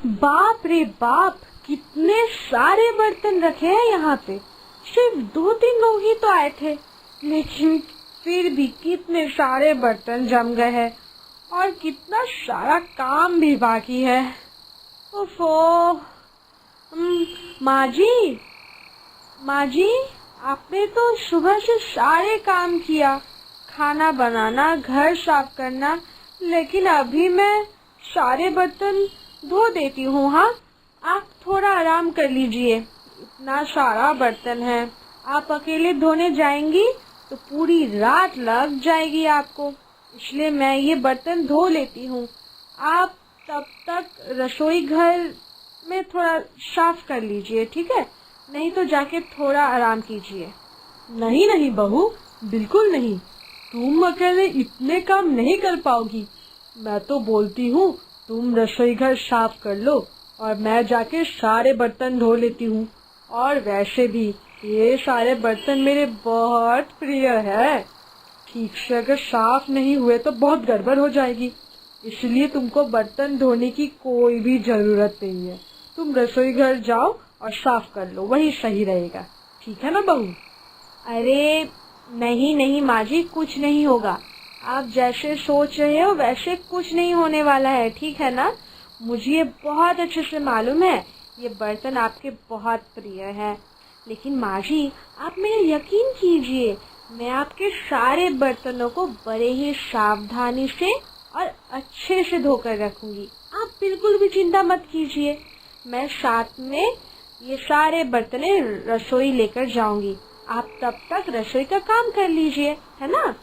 बाप रे बाप, कितने सारे बर्तन रखे हैं यहाँ पे। सिर्फ 2-3 लोग ही तो आए थे, लेकिन फिर भी कितने सारे बर्तन जम गए हैं और कितना सारा काम भी बाकी है। ओफो। माँ जी, माँ जी, आपने तो सुबह से सारे काम किया, खाना बनाना, घर साफ करना, लेकिन अभी मैं सारे बर्तन धो देती हूँ। हाँ, आप थोड़ा आराम कर लीजिए। इतना सारा बर्तन है, आप अकेले धोने जाएंगी तो पूरी रात लग जाएगी आपको, इसलिए मैं ये बर्तन धो लेती हूँ। आप तब तक रसोई घर में थोड़ा साफ कर लीजिए, ठीक है? नहीं तो जाके थोड़ा आराम कीजिए। नहीं नहीं बहू, बिल्कुल नहीं। तुम अकेले इतने काम नहीं कर पाओगी। मैं तो बोलती हूँ तुम रसोई घर साफ कर लो और मैं जाके सारे बर्तन धो लेती हूँ। और वैसे भी ये सारे बर्तन मेरे बहुत प्रिय है। ठीक से अगर साफ नहीं हुए तो बहुत गड़बड़ हो जाएगी, इसलिए तुमको बर्तन धोने की कोई भी जरूरत नहीं है। तुम रसोई घर जाओ और साफ कर लो, वही सही रहेगा। ठीक है ना बहू? अरे नहीं नहीं माँ जी, कुछ नहीं होगा। आप जैसे सोच रहे हो वैसे कुछ नहीं होने वाला है, ठीक है ना? मुझे ये बहुत अच्छे से मालूम है, ये बर्तन आपके बहुत प्रिय है। लेकिन माँ जी, आप मेरे यकीन कीजिए, मैं आपके सारे बर्तनों को बड़े ही सावधानी से और अच्छे से धोकर रखूंगी। आप बिल्कुल भी चिंता मत कीजिए। मैं साथ में ये सारे बर्तन रसोई लेकर जाऊंगी। आप तब तक रसोई का काम कर लीजिए, है ना?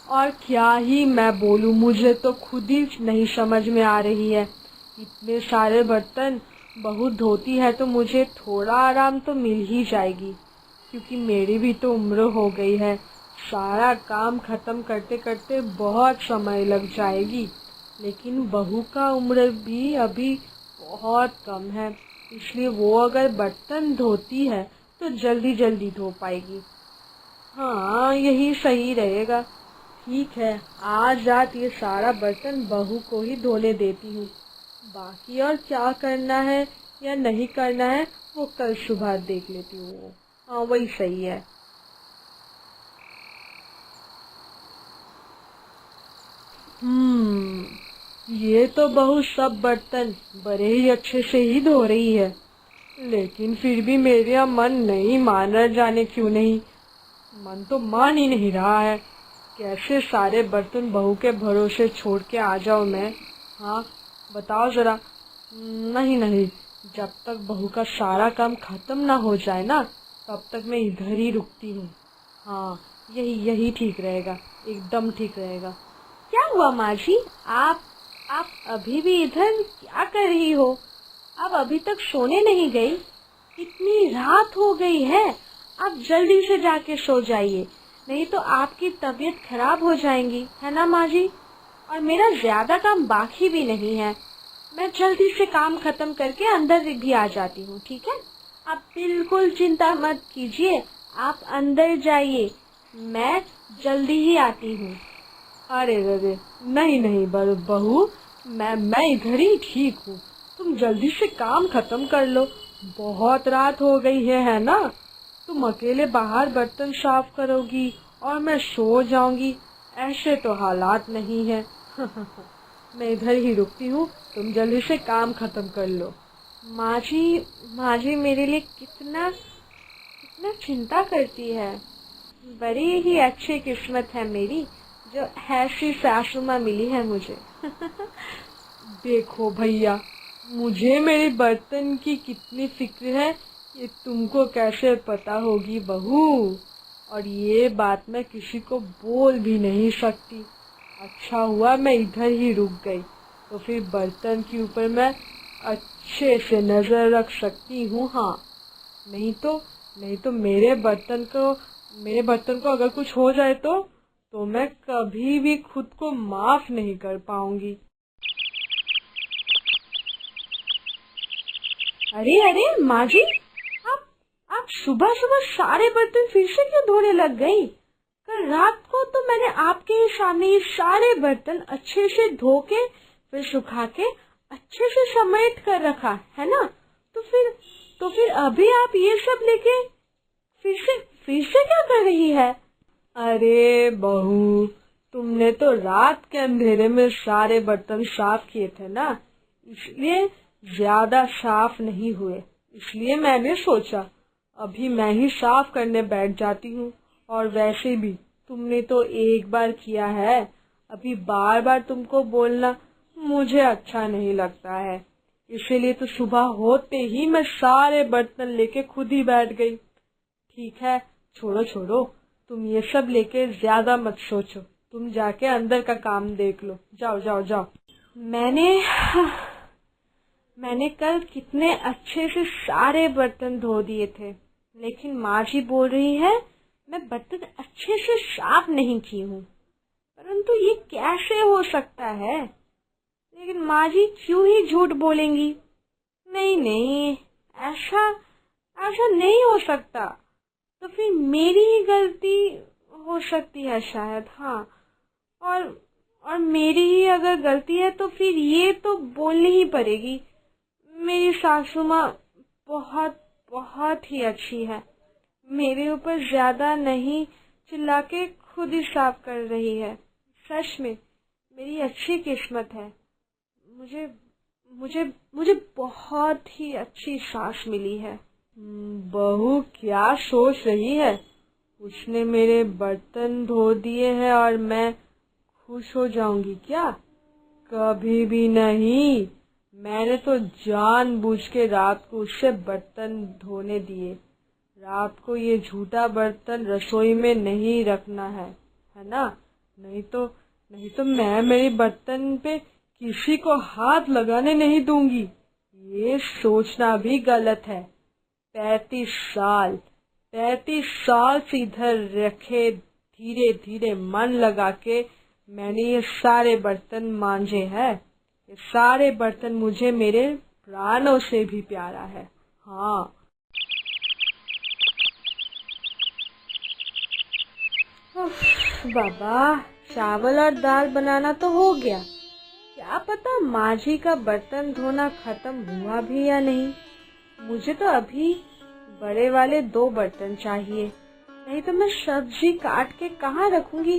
और क्या ही मैं बोलूं, मुझे तो खुद ही नहीं समझ में आ रही है। इतने सारे बर्तन बहू धोती है तो मुझे थोड़ा आराम तो मिल ही जाएगी, क्योंकि मेरी भी तो उम्र हो गई है। सारा काम खत्म करते करते बहुत समय लग जाएगी, लेकिन बहू का उम्र भी अभी बहुत कम है, इसलिए वो अगर बर्तन धोती है तो जल्दी जल्दी धो पाएगी। हाँ, यही सही रहेगा। ठीक है, आज रात ये सारा बर्तन बहू को ही धोने देती हूँ। बाकी और क्या करना है या नहीं करना है वो कल सुबह देख लेती हूँ। हाँ, वही सही है। ये तो बहू सब बर्तन बड़े ही अच्छे से ही धो रही है, लेकिन फिर भी मेरा मन नहीं मान रहा, जाने क्यों नहीं। मन तो मान ही नहीं रहा है। कैसे सारे बर्तन बहू के भरोसे छोड़ के आ जाऊं मैं? हाँ, बताओ जरा। नहीं नहीं, जब तक बहू का सारा काम खत्म ना हो जाए ना, तब तक मैं इधर ही रुकती हूँ। हाँ, यही यही ठीक रहेगा, एकदम ठीक रहेगा। क्या हुआ माँ जी? आप अभी भी इधर क्या कर रही हो? आप अभी तक सोने नहीं गई? इतनी रात हो गई है, आप जल्दी से जाके सो जाइए, नहीं तो आपकी तबीयत खराब हो जाएगी, है ना माँ जी? और मेरा ज्यादा काम बाकी भी नहीं है, मैं जल्दी से काम खत्म करके अंदर भी आ जाती हूँ, ठीक है? आप बिल्कुल चिंता मत कीजिए, आप अंदर जाइए, मैं जल्दी ही आती हूँ। अरे अरे, नहीं नहीं बहू, मैं इधर ही ठीक हूँ। तुम जल्दी से काम खत्म कर लो, बहुत रात हो गई है ना? तुम अकेले बाहर बर्तन साफ करोगी और मैं सो जाऊंगी, ऐसे तो हालात नहीं है। मैं इधर ही रुकती हूँ, तुम जल्दी से काम खत्म कर लो। माँ जी मेरे लिए कितना कितना चिंता करती है। बड़ी ही अच्छी किस्मत है मेरी, जो ऐसी सासू माँ मिली है मुझे। देखो भैया, मुझे मेरे बर्तन की कितनी फिक्र है ये तुमको कैसे पता होगी बहू? और ये बात मैं किसी को बोल भी नहीं सकती। अच्छा हुआ मैं इधर ही रुक गई, तो फिर बर्तन के ऊपर मैं अच्छे से नजर रख सकती हूँ। हाँ, नहीं तो मेरे बर्तन को अगर कुछ हो जाए तो मैं कभी भी खुद को माफ नहीं कर पाऊंगी। अरे अरे माँ जी, आप सुबह सुबह सारे बर्तन फिर से क्यों धोने लग गई? कल रात को तो मैंने आपके ही सामने ये सारे बर्तन अच्छे से धो के फिर सुखा के अच्छे से समेट कर रखा है ना, तो फिर अभी आप ये सब लेके फिर से क्या कर रही है? अरे बहू, तुमने तो रात के अंधेरे में सारे बर्तन साफ किए थे ना, इसलिए ज्यादा साफ नहीं हुए। इसलिए मैंने सोचा अभी मैं ही साफ करने बैठ जाती हूँ। और वैसे भी तुमने तो एक बार किया है, अभी बार बार तुमको बोलना मुझे अच्छा नहीं लगता है। इसीलिए तो सुबह होते ही मैं सारे बर्तन लेके खुद ही बैठ गई। ठीक है, छोड़ो, तुम ये सब लेके ज्यादा मत सोचो, तुम जाके अंदर का काम देख लो। जाओ। मैंने कल कितने अच्छे से सारे बर्तन धो दिए थे, लेकिन माँ जी बोल रही है मैं बर्तन अच्छे से साफ नहीं की हूँ। परंतु ये कैसे हो सकता है? लेकिन माँ जी क्यों ही झूठ बोलेंगी? नहीं, ऐसा नहीं हो सकता। तो फिर मेरी ही गलती हो सकती है शायद। हाँ, और मेरी ही अगर गलती है तो फिर ये तो बोलनी ही पड़ेगी। मेरी सासू माँ बहुत ही अच्छी है, मेरे ऊपर ज्यादा नहीं चिल्ला के खुद ही साफ कर रही है। सच में मेरी अच्छी किस्मत है। मुझे बहुत ही अच्छी सास मिली है। बहू क्या सोच रही है? उसने मेरे बर्तन धो दिए हैं और मैं खुश हो जाऊंगी क्या? कभी भी नहीं। मैंने तो जानबूझ के रात को उससे बर्तन धोने दिए। रात को ये झूठा बर्तन रसोई में नहीं रखना है ना? नहीं तो मैं मेरे बर्तन पे किसी को हाथ लगाने नहीं दूंगी। ये सोचना भी गलत है। 35 साल से इधर रखे, धीरे धीरे मन लगा के मैंने ये सारे बर्तन मांजे हैं। ये सारे बर्तन मुझे मेरे प्राणों से भी प्यारा है। हाँ। बाबा, चावल और दाल बनाना तो हो गया, क्या पता माँ जी का बर्तन धोना खत्म हुआ भी या नहीं। मुझे तो अभी बड़े वाले 2 बर्तन चाहिए, नहीं तो मैं सब्जी काट के कहाँ रखूंगी।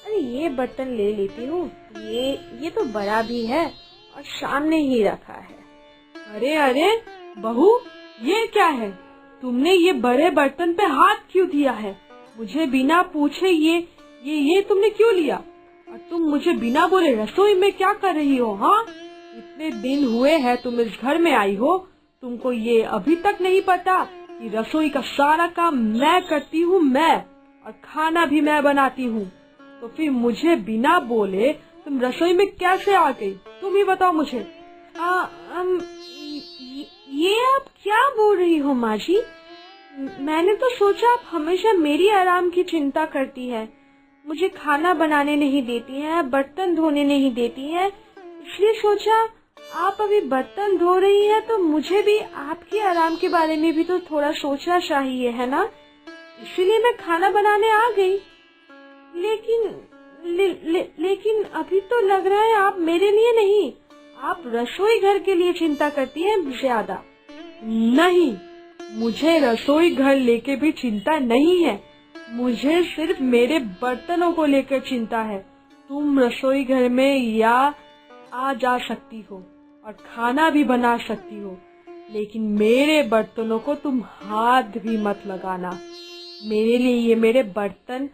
अरे ये बर्तन ले लेती हूँ, ये तो बड़ा भी है और सामने ही रखा है। अरे बहू, ये क्या है? तुमने ये बड़े बर्तन पे हाथ क्यों दिया है? मुझे बिना पूछे ये तुमने क्यों लिया? और तुम मुझे बिना बोले रसोई में क्या कर रही हो? हाँ, इतने दिन हुए हैं तुम इस घर में आई हो, तुमको ये अभी तक नहीं पता कि रसोई का सारा काम मैं करती हूँ, मैं, और खाना भी मैं बनाती हूँ। तो फिर मुझे बिना बोले तुम रसोई में कैसे आ गई? तुम ही बताओ मुझे। ये आप क्या बोल रही हो माँ जी? मैंने तो सोचा आप हमेशा मेरी आराम की चिंता करती है, मुझे खाना बनाने नहीं देती हैं, बर्तन धोने नहीं देती हैं, इसलिए सोचा आप अभी बर्तन धो रही हैं तो मुझे भी आपके आराम के बारे में भी तो थोड़ा सोचना चाहिए, है ना? इसीलिए मैं खाना बनाने आ गई। लेकिन अभी तो लग रहा है आप मेरे लिए नहीं, आप रसोई घर के लिए चिंता करती हैं ज्यादा। नहीं, मुझे रसोई घर लेके भी चिंता नहीं है, मुझे सिर्फ मेरे बर्तनों को लेकर चिंता है। तुम रसोई घर में या आ जा सकती हो और खाना भी बना सकती हो, लेकिन मेरे बर्तनों को तुम हाथ भी मत लगाना। मेरे लिए ये मेरे बर्तन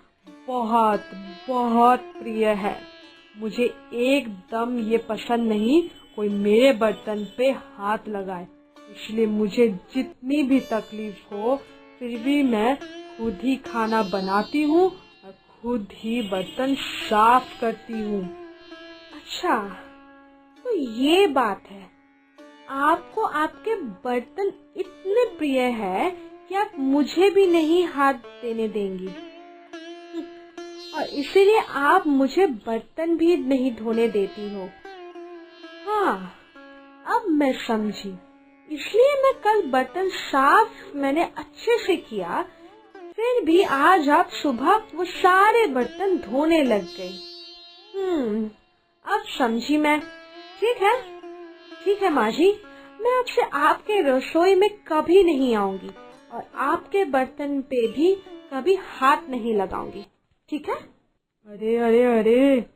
बहुत बहुत प्रिय है। मुझे एकदम ये पसंद नहीं कोई मेरे बर्तन पे हाथ लगाए, इसलिए मुझे जितनी भी तकलीफ हो फिर भी मैं खुद ही खाना बनाती हूँ और खुद ही बर्तन साफ करती हूँ। अच्छा, तो ये बात है, आपको आपके बर्तन इतने प्रिय है कि आप मुझे भी नहीं हाथ देने देंगी, और इसीलिए आप मुझे बर्तन भी नहीं धोने देती हो। हाँ, अब मैं समझी, इसलिए मैं कल बर्तन साफ मैंने अच्छे से किया, फिर भी आज आप सुबह वो सारे बर्तन धोने लग गई। अब समझी मैं। ठीक है, ठीक है माँ जी, मैं आपसे आपके रसोई में कभी नहीं आऊंगी और आपके बर्तन पे भी कभी हाथ नहीं लगाऊंगी, ठीक है? अरे अरे अरे,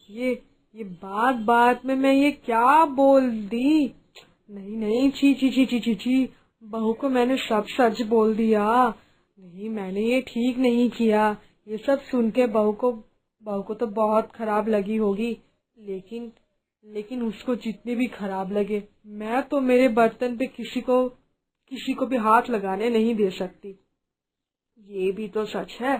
ये बात बात में मैं ये क्या बोल दी। नहीं नहीं, छी छी छी छी छी छी, बहू को मैंने सब सच बोल दिया। नहीं, मैंने ये ठीक नहीं किया। ये सब सुन के बहू को तो बहुत खराब लगी होगी, लेकिन उसको जितनी भी खराब लगे, मैं तो मेरे बर्तन पे किसी को भी हाथ लगाने नहीं दे सकती। ये भी तो सच है।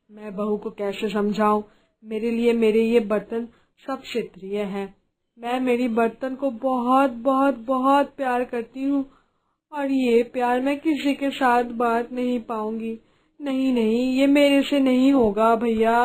मैं बहू को कैसे समझाऊं? मेरे लिए मेरे ये बर्तन सबसे प्रिय हैं। मैं मेरी बर्तन को बहुत बहुत बहुत प्यार करती हूँ, और ये प्यार मैं किसी के साथ बांट नहीं पाऊंगी। नहीं नहीं, ये मेरे से नहीं होगा भैया।